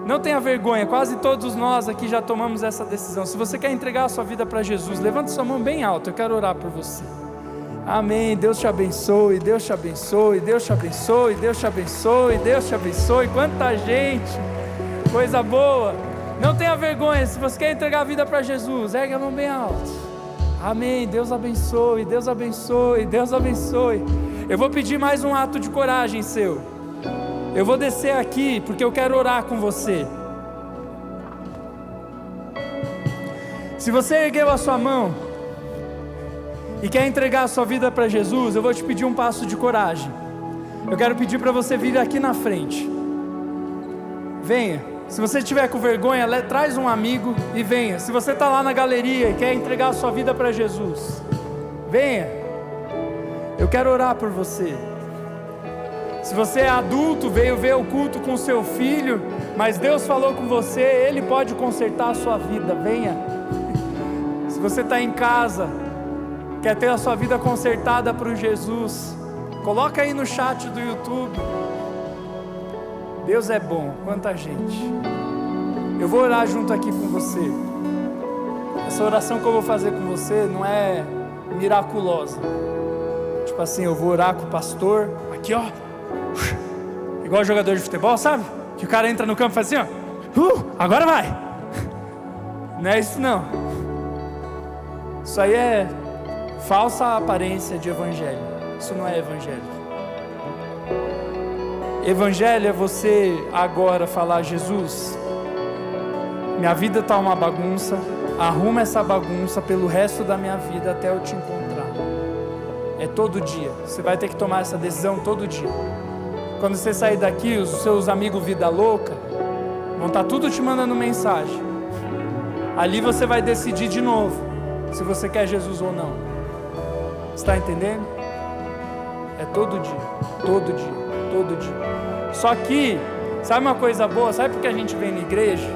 Não tenha vergonha, quase todos nós aqui já tomamos essa decisão. Se você quer entregar a sua vida para Jesus, levante sua mão bem alta, eu quero orar por você. Amém. Deus te abençoe, Deus te abençoe, Deus te abençoe, Deus te abençoe, Deus te abençoe. Quanta gente, coisa boa. Não tenha vergonha, se você quer entregar a vida para Jesus, ergue a mão bem alta. Amém. Deus abençoe, Deus abençoe, Deus abençoe. Eu vou pedir mais um ato de coragem seu. Eu vou descer aqui porque eu quero orar com você. Se você ergueu a sua mão e quer entregar a sua vida para Jesus, eu vou te pedir um passo de coragem. Eu quero pedir para você vir aqui na frente. Venha. Se você estiver com vergonha, traz um amigo e venha. Se você está lá na galeria e quer entregar a sua vida para Jesus, venha. Eu quero orar por você. Se você é adulto, veio ver o culto com seu filho, mas Deus falou com você, Ele pode consertar a sua vida, venha. Se você está em casa, quer ter a sua vida consertada por Jesus, coloca aí no chat do YouTube. Deus é bom, quanta gente. Eu vou orar junto aqui com você. Essa oração que eu vou fazer com você não é miraculosa. Tipo assim, eu vou orar com o pastor, aqui ó, igual jogador de futebol, sabe? Que o cara entra no campo e faz assim ó, agora vai. Não é isso não. Isso aí é falsa aparência de evangelho. Isso não é evangelho. Evangelho é você agora falar: Jesus, minha vida está uma bagunça, arruma essa bagunça pelo resto da minha vida até eu te encontrar. É todo dia. Você vai ter que tomar essa decisão todo dia. Quando você sair daqui, os seus amigos vida louca vão estar tudo te mandando mensagem. Ali você vai decidir de novo se você quer Jesus ou não. Está entendendo? É todo dia, todo dia, todo dia. Só que, sabe uma coisa boa? Sabe por que a gente vem na igreja?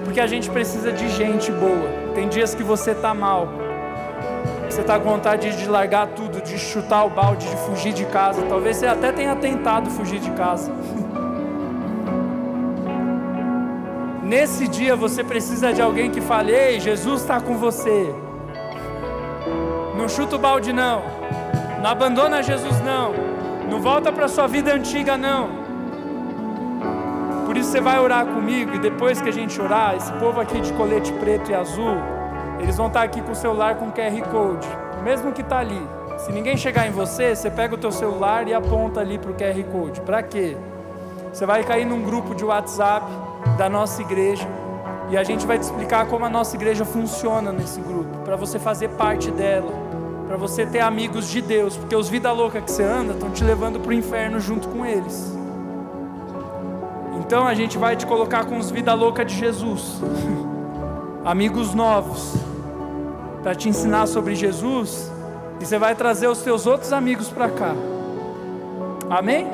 Porque a gente precisa de gente boa. Tem dias que você está mal, você está com vontade de largar tudo, de chutar o balde, de fugir de casa. Talvez você até tenha tentado fugir de casa. Nesse dia você precisa de alguém que fale: ei, Jesus está com você. Não chuta o balde não. Não abandona Jesus não. Não volta para a sua vida antiga não. Por isso você vai orar comigo, e depois que a gente orar, esse povo aqui de colete preto e azul, eles vão estar aqui com o celular com QR Code, mesmo que está ali. Se ninguém chegar em você, você pega o teu celular e aponta ali para o QR Code. Para quê? Você vai cair num grupo de WhatsApp da nossa igreja, e a gente vai te explicar como a nossa igreja funciona nesse grupo, para você fazer parte dela, para você ter amigos de Deus, porque os vida louca que você anda estão te levando para o inferno junto com eles. Então a gente vai te colocar com os vida louca de Jesus, amigos novos, para te ensinar sobre Jesus, e você vai trazer os teus outros amigos para cá. Amém?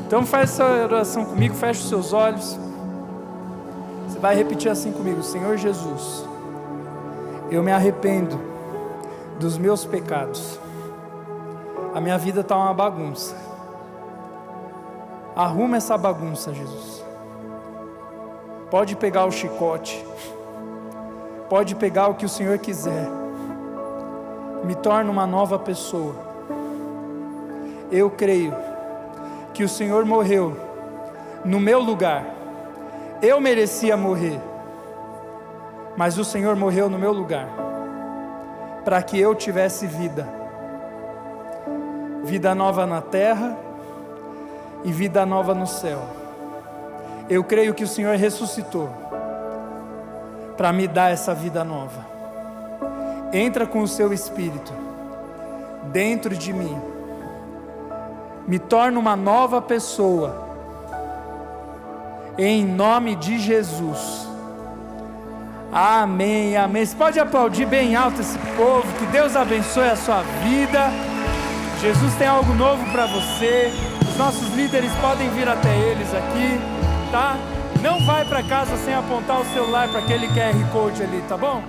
Então faz essa oração comigo, fecha os seus olhos. Você vai repetir assim comigo: Senhor Jesus, eu me arrependo dos meus pecados. A minha vida está uma bagunça. Arruma essa bagunça, Jesus. Pode pegar o chicote, pode pegar o que o Senhor quiser. Me torna uma nova pessoa. Eu creio que o Senhor morreu no meu lugar. Eu merecia morrer, mas o Senhor morreu no meu lugar, para que eu tivesse vida, vida nova na terra e vida nova no céu. Eu creio que o Senhor ressuscitou para me dar essa vida nova. Entra com o seu Espírito dentro de mim, me torna uma nova pessoa, em nome de Jesus. Amém, amém. Você pode aplaudir bem alto esse povo. Que Deus abençoe a sua vida. Jesus tem algo novo para você. Os nossos líderes podem vir até eles aqui, tá? Não vai para casa sem apontar o celular para aquele QR Code ali, tá bom?